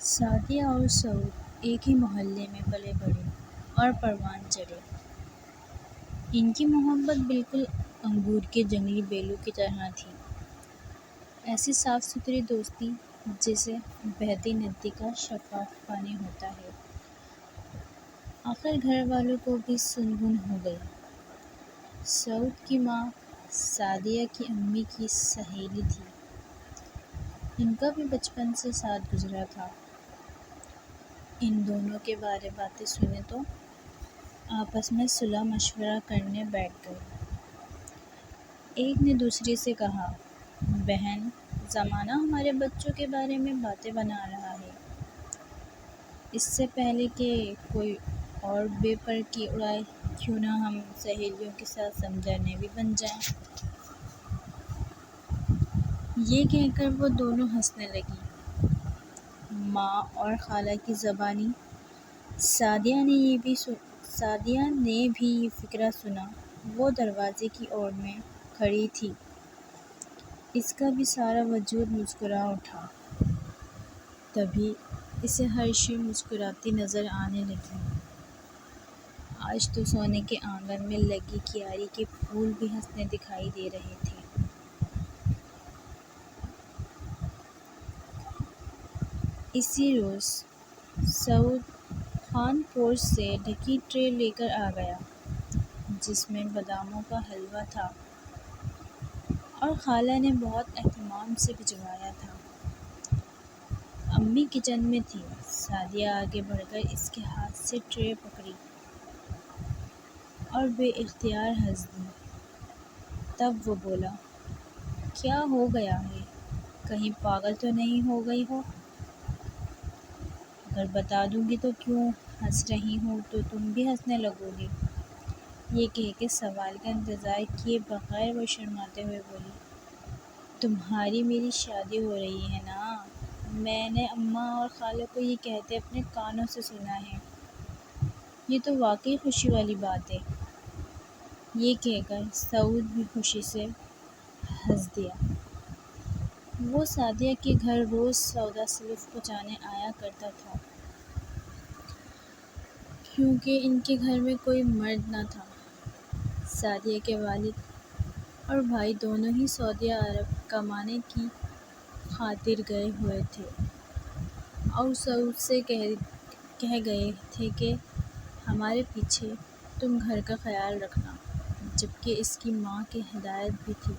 سعدیہ اور سعود ایک ہی محلے میں پلے بڑھے اور پروان چڑھے۔ ان کی محبت بالکل انگور کے جنگلی بیلوں کی طرح تھی، ایسی صاف ستھری دوستی جیسے بہتی ندی کا شفاف پانی ہوتا ہے۔ آخر گھر والوں کو بھی سن ہو گئی۔ سعود کی ماں سعدیہ کی امی کی سہیلی تھی، ان کا بھی بچپن سے ساتھ گزرا تھا۔ ان دونوں کے بارے باتیں سنیں تو آپس میں صلح مشورہ کرنے بیٹھ گئے۔ ایک نے دوسری سے کہا، بہن، زمانہ ہمارے بچوں کے بارے میں باتیں بنا رہا ہے، اس سے پہلے کہ کوئی اور بے پر کی اڑائے، کیوں نہ ہم سہیلیوں کے ساتھ سمجھانے بھی بن جائیں۔ یہ کہہ کر وہ دونوں ہنسنے لگیں۔ ماں اور خالہ کی زبانی سعدیہ نے بھی یہ فقرہ سنا۔ وہ دروازے کی اوڑ میں کھڑی تھی، اس کا بھی سارا وجود مسکرا اٹھا۔ تبھی اسے ہر شے مسکراتی نظر آنے لگی۔ آج تو سونے کے آنگن میں لگی کیاری کے پھول بھی ہنستے دکھائی دے رہے تھے۔ اسی روز سعود خان پورچ سے ڈھکی ٹرے لے کر آ گیا، جس میں باداموں کا حلوہ تھا اور خالہ نے بہت اہتمام سے بھجوایا تھا۔ امی کچن میں تھیں۔ سعدیہ آگے بڑھ کر اس کے ہاتھ سے ٹرے پکڑی اور بے اختیار ہنس دی۔ تب وہ بولا، کیا ہو گیا ہے؟ کہیں پاگل تو نہیں ہو گئی ہو؟ اگر بتا دوں گی تو کیوں ہنس رہی ہوں تو تم بھی ہنسنے لگو گی۔ یہ کہہ کے سوال کا انتظار کیے بغیر وہ شرماتے ہوئے بولی، تمہاری میری شادی ہو رہی ہے نا؟ میں نے اماں اور خالہ کو یہ کہتے اپنے کانوں سے سنا ہے۔ یہ تو واقعی خوشی والی بات ہے۔ یہ کہہ کر سعود بھی خوشی سے ہنس دیا۔ وہ سعدیہ کے گھر روز سودا سلف پہنچانے آیا کرتا تھا، کیونکہ ان کے گھر میں کوئی مرد نہ تھا۔ سعدیہ کے والد اور بھائی دونوں ہی سعودی عرب کمانے کی خاطر گئے ہوئے تھے اور سعود سے کہہ گئے تھے کہ ہمارے پیچھے تم گھر کا خیال رکھنا، جبکہ اس کی ماں کی ہدایت بھی تھی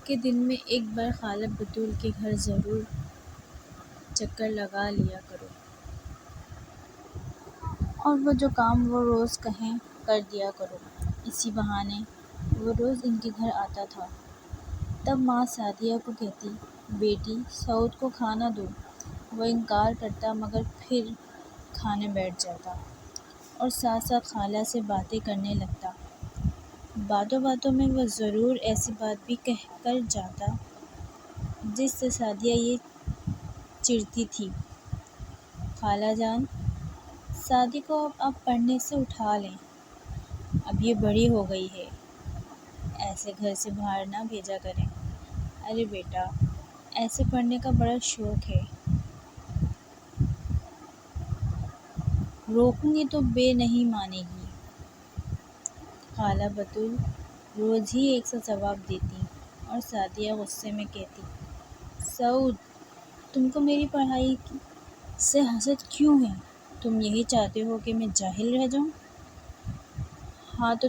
کہ دن میں ایک بار خالہ بطول کے گھر ضرور چکر لگا لیا کرو، اور وہ جو کام وہ روز کہیں کر دیا کرو۔ اسی بہانے وہ روز ان کے گھر آتا تھا۔ تب ماں سعدیہ کو کہتی، بیٹی، سعود کو کھانا دو۔ وہ انکار کرتا مگر پھر کھانے بیٹھ جاتا اور ساتھ ساتھ خالہ سے باتیں کرنے لگتا۔ باتوں باتوں میں وہ ضرور ایسی بات بھی کہہ کر جاتا جس سے سعدیہ یہ چڑھتی تھی، خالہ جان، سعدی کو اب پڑھنے سے اٹھا لیں، اب یہ بڑی ہو گئی ہے، ایسے گھر سے باہر نہ بھیجا کریں۔ ارے بیٹا، اسے پڑھنے کا بڑا شوق ہے، روکوں گی تو بے نہیں مانے گی۔ خالہ بطول روز ہی ایک سا جواب دیتی اور سعدیہ غصے میں کہتی، سعود، تم کو میری پڑھائی سے حسد کیوں ہے؟ تم یہی چاہتے ہو کہ میں جاہل رہ جاؤں؟ ہاں تو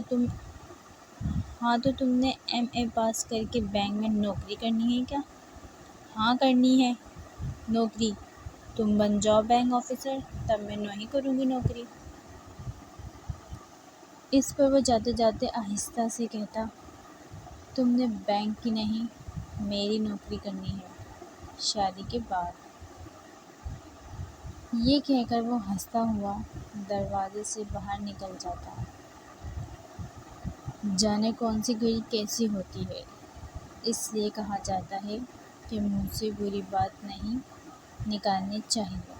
تم نے ایم اے پاس کر کے بینک میں نوکری کرنی ہے کیا؟ ہاں کرنی ہے نوکری، تم بن جاؤ بینک آفیسر، تب میں نہیں کروں گی نوکری۔ اس پر وہ جاتے جاتے آہستہ سے کہتا، تم نے بینک کی نہیں، میری نوکری کرنی ہے، شادی کے بعد۔ یہ کہہ کر وہ ہنستا ہوا دروازے سے باہر نکل جاتا۔ جانے کون سی گھڑی کیسی ہوتی ہے، اس لیے کہا جاتا ہے کہ منہ سے بری بات نہیں نکالنی چاہیے۔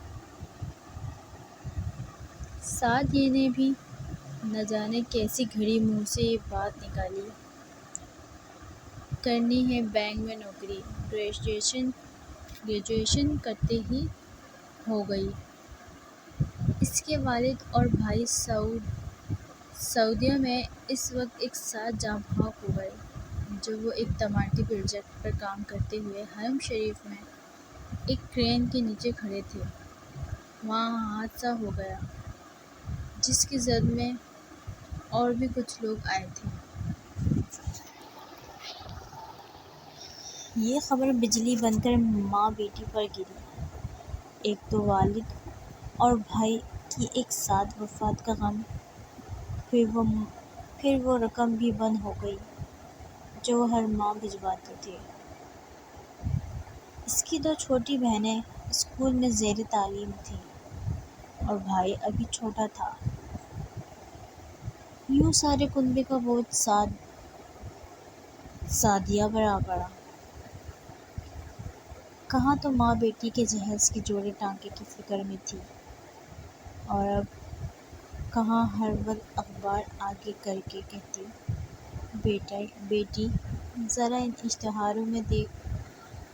سعدیہ نے بھی نہ جانے کیسی گھڑی منہ سے یہ بات نکالی، کرنی ہے بینک میں نوکری۔ گریجویشن کرتے ہی ہو گئی۔ اس کے والد اور بھائی سعودیہ میں اس وقت ایک ساتھ جاں بحق ہو گئے۔ جب وہ ایک طماٹی پروجیکٹ پر کام کرتے ہوئے حرم شریف میں ایک کرین کے نیچے کھڑے تھے، وہاں حادثہ ہو گیا جس کی زد میں اور بھی کچھ لوگ آئے تھے۔ یہ خبر بجلی بن کر ماں بیٹی پر گری۔ ایک تو والد اور بھائی کی ایک ساتھ وفات کا غم، پھر وہ رقم بھی بند ہو گئی جو ہر ماہ بھجواتے تھے۔ اس کی دو چھوٹی بہنیں اسکول میں زیر تعلیم تھیں اور بھائی ابھی چھوٹا تھا۔ یوں سارے کنبے کا بوجھ سعدیہ پر آ پڑا۔ کہاں تو ماں بیٹی کے جہیز کے جوڑے ٹانکے کی فکر میں تھی، اور اب کہاں ہر وقت اخبار آگے کر کے کہتی، بیٹی ذرا ان اشتہاروں میں دیکھ،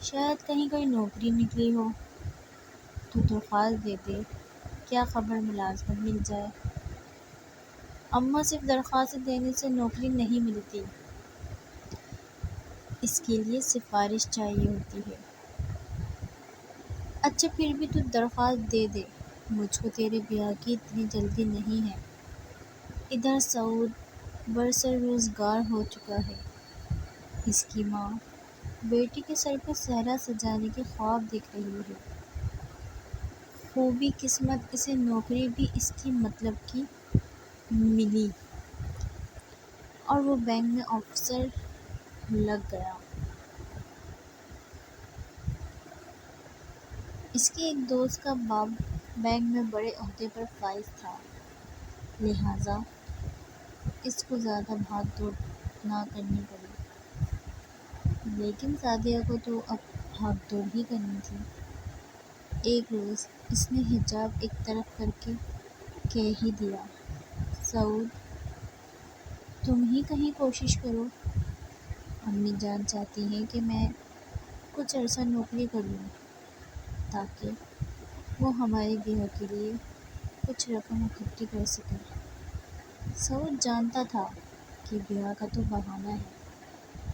شاید کہیں کوئی نوکری نکلی ہو تو درخواست دے دے، کیا خبر ملازمت مل جائے۔ اماں صرف درخواست دینے سے نوکری نہیں ملتی، اس کے لیے سفارش چاہیے ہوتی ہے۔ اچھا پھر بھی تو درخواست دے دے، مجھ کو تیرے بیاہ کی اتنی جلدی نہیں ہے۔ ادھر سعود برسر روزگار ہو چکا ہے۔ اس کی ماں بیٹی کے سر پر صحرا سجانے کے خواب دیکھ رہی ہے۔ خوبی قسمت اسے نوکری بھی اس کی مطلب کی ملی اور وہ بینک میں آفیسر لگ گیا۔ اس کے ایک دوست کا باپ بینک میں بڑے عہدے پر فائز تھا، لہٰذا اس کو زیادہ بھاگ دوڑ نہ کرنی پڑی، لیکن سعدیہ کو تو اب بھاگ دوڑ ہی کرنی تھی۔ ایک روز اس نے حجاب ایک طرف کر کے کہہ ہی دیا، سعود تم ہی کہیں کوشش کرو، امی جان چاہتی ہیں کہ میں کچھ عرصہ نوکری کر لوں تاکہ وہ ہمارے بیاہ کے لیے کچھ رقم اکٹھی کر سکیں۔ سعود جانتا تھا کہ بیاہ کا تو بہانہ ہے،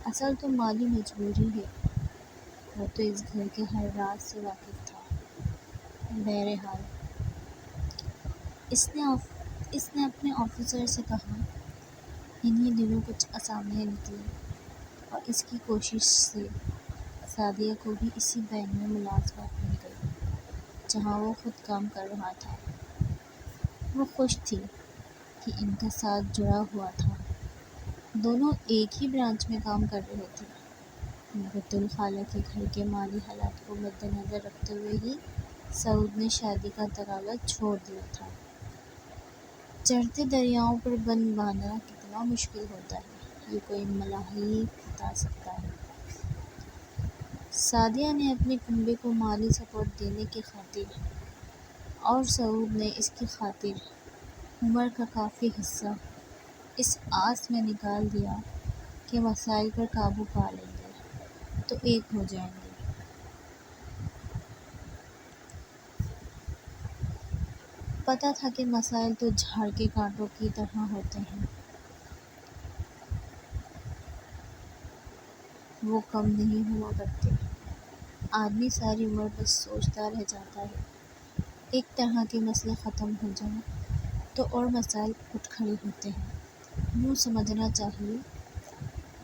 اصل تو مالی مجبوری ہے۔ وہ تو اس گھر کے ہر راز سے واقف تھا۔ بہرحال اس نے اپنے آفیسر سے کہا، انہی دنوں کچھ اسامیاں نکلیں اور اس کی کوشش سے سعدیہ کو بھی اسی بینک میں ملازمت مل گئی جہاں وہ خود کام کر رہا تھا۔ وہ خوش تھی کہ ان کا ساتھ جڑا ہوا تھا، دونوں ایک ہی برانچ میں کام کر رہے تھے۔ بطول خالہ کے گھر کے مالی حالات کو مد نظر رکھتے ہوئے ہی سعود نے شادی کا تقاضا چھوڑ دیا تھا۔ چڑھتے دریاؤں پر بند باندھنا کتنا مشکل ہوتا ہے، یہ کوئی ملاح ہی بتا سکتا ہے۔ سعدیہ نے اپنے کنبے کو مالی سپورٹ دینے کی خاطر اور سعود نے اس کی خاطر عمر کا کافی حصہ اس آس میں نکال دیا کہ مسائل پر قابو پا لیں گے تو ایک ہو جائیں گے۔ پتہ تھا کہ مسائل تو جھاڑ کے کانٹوں کی طرح ہوتے ہیں، وہ کم نہیں ہوا کرتے۔ آدمی ساری عمر بس سوچتا رہ جاتا ہے، ایک طرح کے مسئلے ختم ہو جائیں تو اور مسائل اٹھ کھڑے ہوتے ہیں۔ یوں سمجھنا چاہیے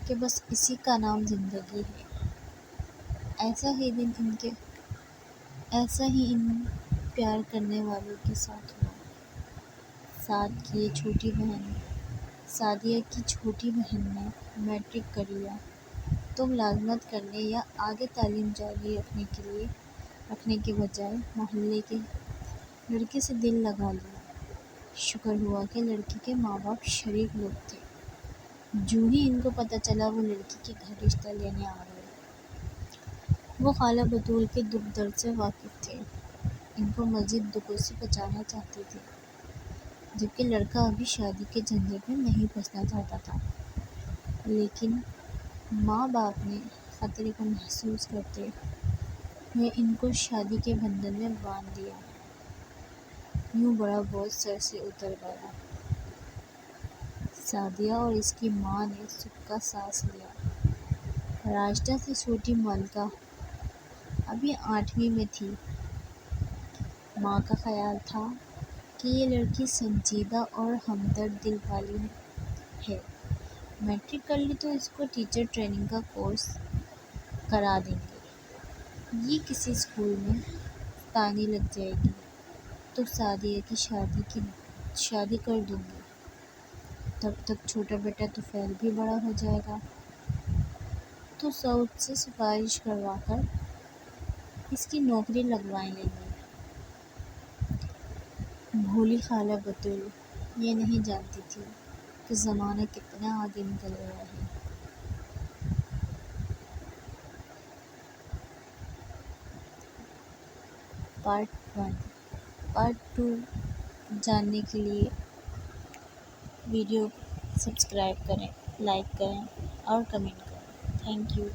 کہ بس اسی کا نام زندگی ہے۔ ایسا ہی ان پیار کرنے والوں کے ساتھ ہوا۔ سعدیہ کی چھوٹی بہن نے میٹرک کر لیا تو ملازمت کرنے یا آگے تعلیم جاری رکھنے کے بجائے محلے کے لڑکے سے دل لگا لیا۔ شکر ہوا کہ لڑکی کے ماں باپ شریف لوگ تھے، جوں ہی ان کو پتہ چلا وہ لڑکی کے گھر رشتہ لینے آ گئے۔ وہ خالہ بطول کے دکھ درد سے واقف تھے، ان کو مزید دکھوں سے بچانا چاہتے تھے، جبکہ لڑکا ابھی شادی کے جھنجٹ میں نہیں پھنسنا چاہتا تھا، لیکن ماں باپ نے خطرے کو محسوس کرتے نے ان کو شادی کے بندھن میں باندھ دیا۔ یوں بڑا بوجھ سر سے اتر گیا۔ سعدیہ اور اس کی ماں نے سکھ کا سانس لیا۔ راجدہ سے چھوٹی ملکہ ابھی 8ویں میں تھی۔ ماں کا خیال تھا کہ یہ لڑکی سنجیدہ اور ہمدرد دل والی ہے، میٹرک کر لی تو اس کو ٹیچر ٹریننگ کا کورس کرا دیں گے، یہ کسی اسکول میں تانی لگ جائے گی تو سعدیہ کی شادی کر دوں گی، تب تک چھوٹا بیٹا طفیل بھی بڑا ہو جائے گا تو سعود سے سفارش کروا کر اس کی نوکری لگوائیں لیں گے۔ بھولی خالہ بتول یہ نہیں جانتی تھی کہ زمانہ کتنا آگے نکل گیا ہے۔ پارٹ 1۔ پارٹ 2 جاننے کے لیے ویڈیو سبسکرائب کریں، لائک کریں اور کمنٹ کریں۔ Thank you.